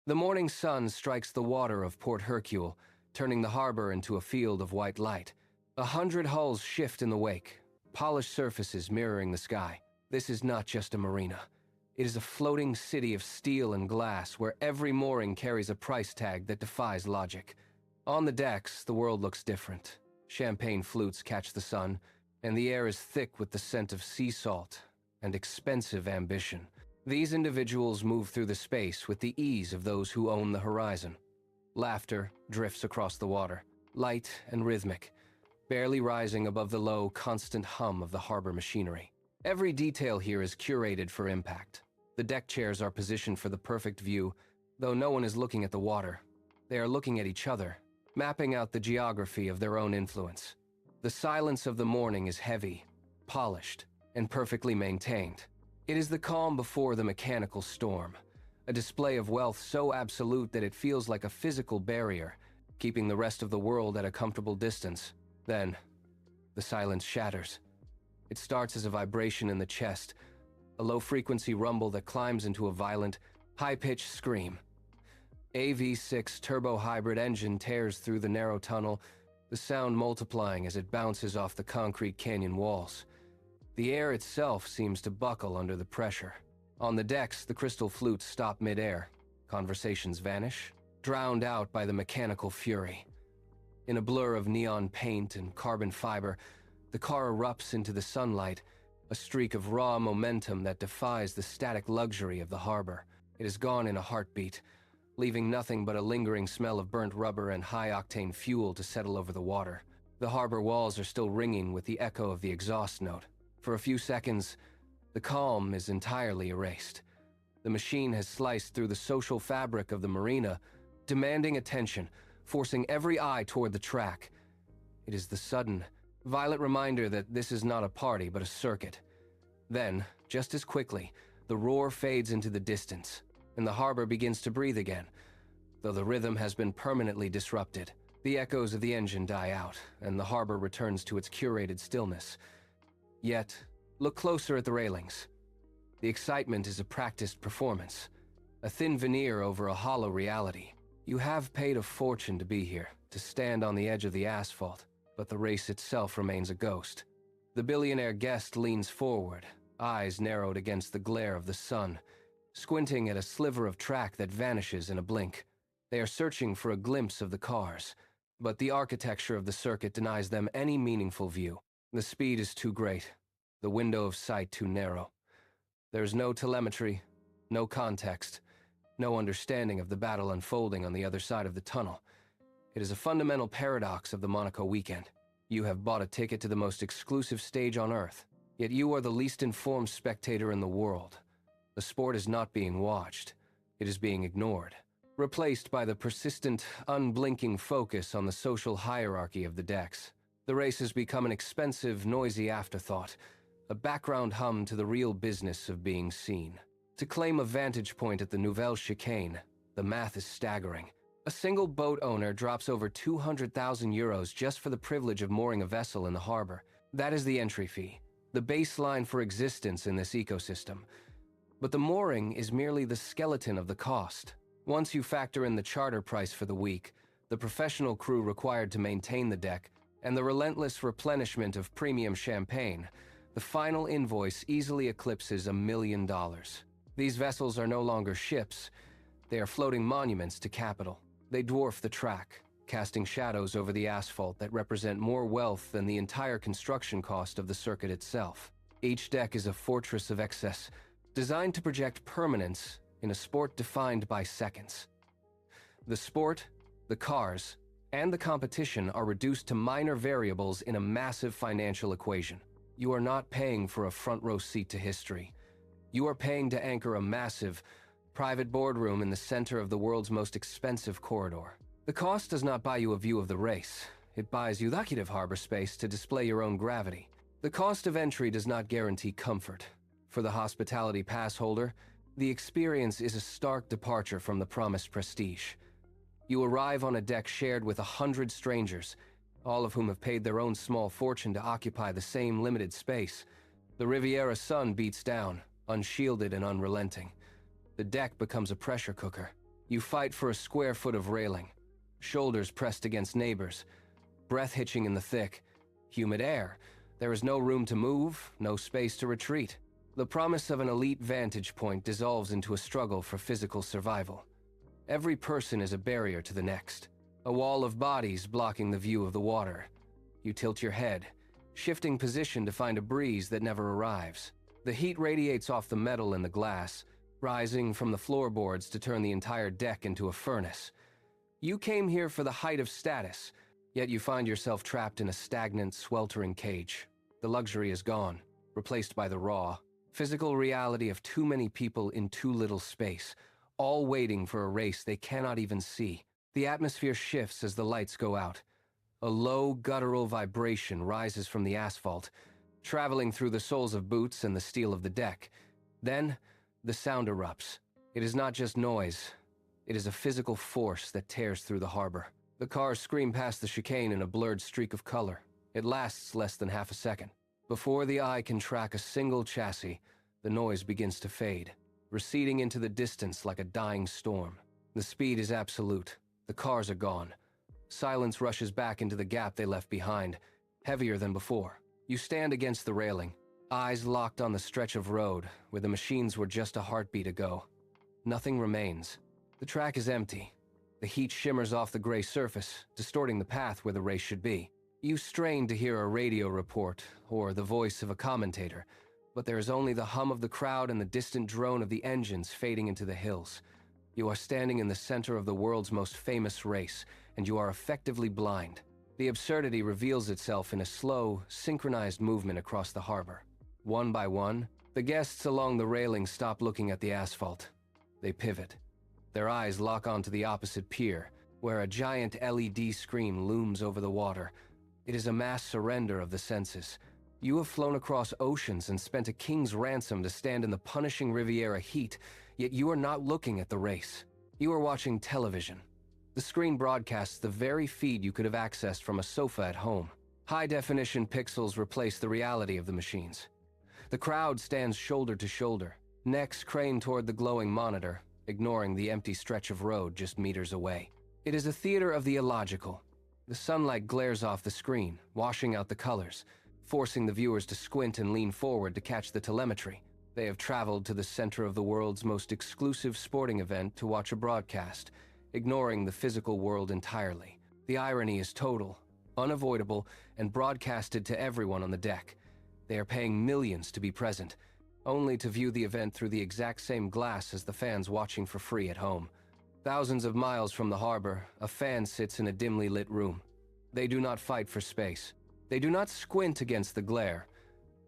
The morning sun strikes the water of Port Hercule, turning the harbor into a field of white light. 100 hulls shift in the wake, polished surfaces mirroring the sky. This is not just a marina. It is a floating city of steel and glass where every mooring carries a price tag that defies logic. On the decks, the world looks different. Champagne flutes catch the sun, and the air is thick with the scent of sea salt and expensive ambition. These individuals move through the space with the ease of those who own the horizon. Laughter drifts across the water, light and rhythmic, barely rising above the low, constant hum of the harbor machinery. Every detail here is curated for impact. The deck chairs are positioned for the perfect view, though no one is looking at the water. They are looking at each other, mapping out the geography of their own influence. The silence of the morning is heavy, polished, and perfectly maintained. It is the calm before the mechanical storm, a display of wealth so absolute that it feels like a physical barrier, keeping the rest of the world at a comfortable distance. Then, the silence shatters. It starts as a vibration in the chest, a low-frequency rumble that climbs into a violent, high-pitched scream. A V6 turbo-hybrid engine tears through the narrow tunnel, the sound multiplying as it bounces off the concrete canyon walls. The air itself seems to buckle under the pressure. On the decks, the crystal flutes stop mid-air. Conversations vanish, drowned out by the mechanical fury. In a blur of neon paint and carbon fiber, the car erupts into the sunlight, a streak of raw momentum that defies the static luxury of the harbor. It is gone in a heartbeat, leaving nothing but a lingering smell of burnt rubber and high-octane fuel to settle over the water. The harbor walls are still ringing with the echo of the exhaust note. For a few seconds, the calm is entirely erased. The machine has sliced through the social fabric of the marina, demanding attention, forcing every eye toward the track. It is the sudden, violent reminder that this is not a party but a circuit. Then, just as quickly, the roar fades into the distance, and the harbor begins to breathe again, though the rhythm has been permanently disrupted. The echoes of the engine die out, and the harbor returns to its curated stillness. Yet, look closer at the railings. The excitement is a practiced performance, a thin veneer over a hollow reality. You have paid a fortune to be here, to stand on the edge of the asphalt, but the race itself remains a ghost. The billionaire guest leans forward, eyes narrowed against the glare of the sun, squinting at a sliver of track that vanishes in a blink. They are searching for a glimpse of the cars, but the architecture of the circuit denies them any meaningful view. The speed is too great, the window of sight too narrow. There is no telemetry, no context, no understanding of the battle unfolding on the other side of the tunnel. It is a fundamental paradox of the Monaco weekend. You have bought a ticket to the most exclusive stage on Earth, yet you are the least informed spectator in the world. The sport is not being watched, it is being ignored, replaced by the persistent, unblinking focus on the social hierarchy of the decks. The race has become an expensive, noisy afterthought, a background hum to the real business of being seen. To claim a vantage point at the Nouvelle Chicane, the math is staggering. A single boat owner drops over 200,000 euros just for the privilege of mooring a vessel in the harbor. That is the entry fee, the baseline for existence in this ecosystem. But the mooring is merely the skeleton of the cost. Once you factor in the charter price for the week, the professional crew required to maintain the deck, and the relentless replenishment of premium champagne, the final invoice easily eclipses $1 million. These vessels are no longer ships. They are floating monuments to capital. They dwarf the track, casting shadows over the asphalt that represent more wealth than the entire construction cost of the circuit itself. Each deck is a fortress of excess, designed to project permanence in a sport defined by seconds. The sport, the cars, and the competition are reduced to minor variables in a massive financial equation. You are not paying for a front-row seat to history. You are paying to anchor a massive, private boardroom in the center of the world's most expensive corridor. The cost does not buy you a view of the race. It buys you executive harbor space to display your own gravity. The cost of entry does not guarantee comfort. For the hospitality pass holder, the experience is a stark departure from the promised prestige. You arrive on a deck shared with 100 strangers, all of whom have paid their own small fortune to occupy the same limited space. The Riviera sun beats down, unshielded and unrelenting. The deck becomes a pressure cooker, You fight for a square foot of railing, shoulders pressed against neighbors, breath hitching in the thick, humid air. There is no room to move, no space to retreat. The promise of an elite vantage point dissolves into a struggle for physical survival. Every person is a barrier to the next, a wall of bodies blocking the view of the water. You tilt your head, shifting position to find a breeze that never arrives. The heat radiates off the metal and the glass, rising from the floorboards to turn the entire deck into a furnace. You came here for the height of status, yet you find yourself trapped in a stagnant, sweltering cage. The luxury is gone, replaced by the raw, physical reality of too many people in too little space, all waiting for a race they cannot even see. The atmosphere shifts as the lights go out. A low, guttural vibration rises from the asphalt, traveling through the soles of boots and the steel of the deck. Then, the sound erupts. It is not just noise. It is a physical force that tears through the harbor. The cars scream past the chicane in a blurred streak of color. It lasts less than half a second. Before the eye can track a single chassis, the noise begins to fade, receding into the distance like a dying storm. The speed is absolute. The cars are gone. Silence rushes back into the gap they left behind, heavier than before. You stand against the railing, eyes locked on the stretch of road where the machines were just a heartbeat ago. Nothing remains. The track is empty. The heat shimmers off the gray surface, distorting the path where the race should be. You strain to hear a radio report or the voice of a commentator, but there is only the hum of the crowd and the distant drone of the engines fading into the hills. You are standing in the center of the world's most famous race, and you are effectively blind. The absurdity reveals itself in a slow, synchronized movement across the harbor. One by one, the guests along the railing stop looking at the asphalt. They pivot. Their eyes lock onto the opposite pier, where a giant LED screen looms over the water. It is a mass surrender of the senses. You have flown across oceans and spent a king's ransom to stand in the punishing Riviera heat, yet you are not looking at the race. You are watching television. The screen broadcasts the very feed you could have accessed from a sofa at home. High-definition pixels replace the reality of the machines. The crowd stands shoulder to shoulder, necks craned toward the glowing monitor, ignoring the empty stretch of road just meters away. It is a theater of the illogical. The sunlight glares off the screen, washing out the colors, forcing the viewers to squint and lean forward to catch the telemetry. They have traveled to the center of the world's most exclusive sporting event to watch a broadcast, ignoring the physical world entirely. The irony is total, unavoidable, and broadcasted to everyone on the deck. They are paying millions to be present, only to view the event through the exact same glass as the fans watching for free at home. Thousands of miles from the harbor, a fan sits in a dimly lit room. They do not fight for space. They do not squint against the glare.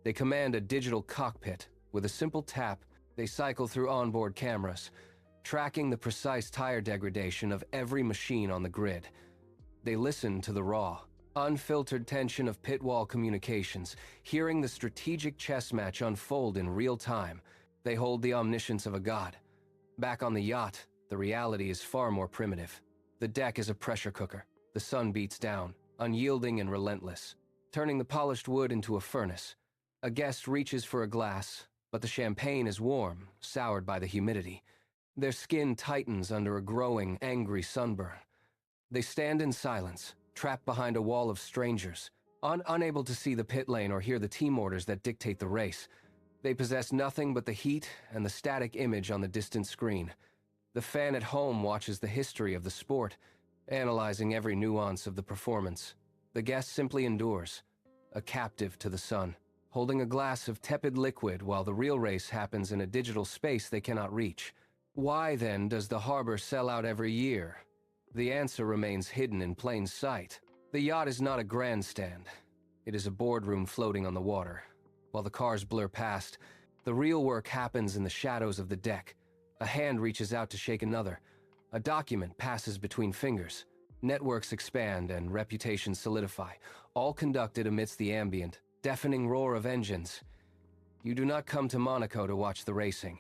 They command a digital cockpit. With a simple tap, they cycle through onboard cameras, tracking the precise tire degradation of every machine on the grid. They listen to the raw, unfiltered tension of pit wall communications, hearing the strategic chess match unfold in real time. They hold the omniscience of a god. Back on the yacht, the reality is far more primitive. The deck is a pressure cooker. The sun beats down, unyielding and relentless, turning the polished wood into a furnace. A guest reaches for a glass, but the champagne is warm, soured by the humidity. Their skin tightens under a growing, angry sunburn. They stand in silence, trapped behind a wall of strangers, unable to see the pit lane or hear the team orders that dictate the race. They possess nothing but the heat and the static image on the distant screen. The fan at home watches the history of the sport, analyzing every nuance of the performance. The guest simply endures, a captive to the sun, holding a glass of tepid liquid while the real race happens in a digital space they cannot reach. Why, then, does the harbor sell out every year? The answer remains hidden in plain sight. The yacht is not a grandstand. It is a boardroom floating on the water. While the cars blur past, the real work happens in the shadows of the deck. A hand reaches out to shake another. A document passes between fingers. Networks expand and reputations solidify, all conducted amidst the ambient, deafening roar of engines. You do not come to Monaco to watch the racing.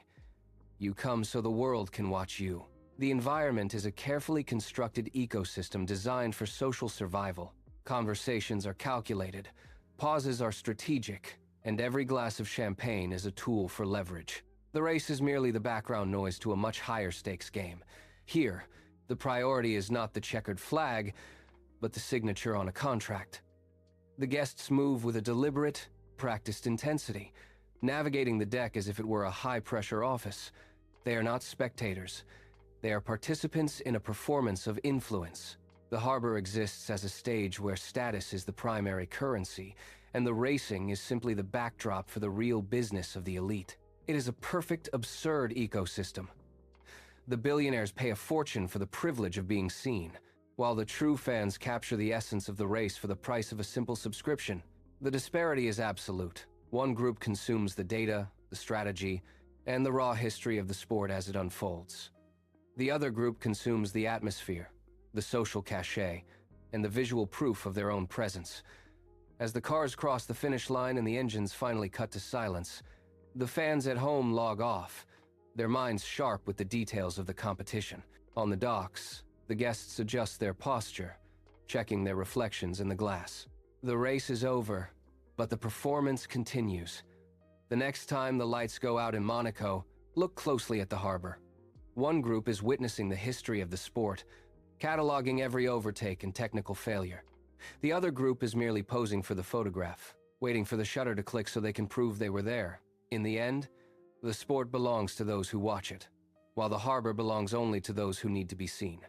You come so the world can watch you. The environment is a carefully constructed ecosystem designed for social survival. Conversations are calculated, pauses are strategic, and every glass of champagne is a tool for leverage. The race is merely the background noise to a much higher stakes game. Here, the priority is not the checkered flag, but the signature on a contract. The guests move with a deliberate, practiced intensity, navigating the deck as if it were a high-pressure office. They are not spectators. They are participants in a performance of influence. The harbor exists as a stage where status is the primary currency, and the racing is simply the backdrop for the real business of the elite. It is a perfect, absurd ecosystem. The billionaires pay a fortune for the privilege of being seen, while the true fans capture the essence of the race for the price of a simple subscription. The disparity is absolute. One group consumes the data, the strategy, and the raw history of the sport as it unfolds. The other group consumes the atmosphere, the social cachet, and the visual proof of their own presence. As the cars cross the finish line and the engines finally cut to silence, the fans at home log off, their minds sharp with the details of the competition. On the docks, the guests adjust their posture, checking their reflections in the glass. The race is over, but the performance continues. The next time the lights go out in Monaco, look closely at the harbor. One group is witnessing the history of the sport, cataloging every overtake and technical failure. The other group is merely posing for the photograph, waiting for the shutter to click so they can prove they were there. In the end, the sport belongs to those who watch it, while the harbor belongs only to those who need to be seen.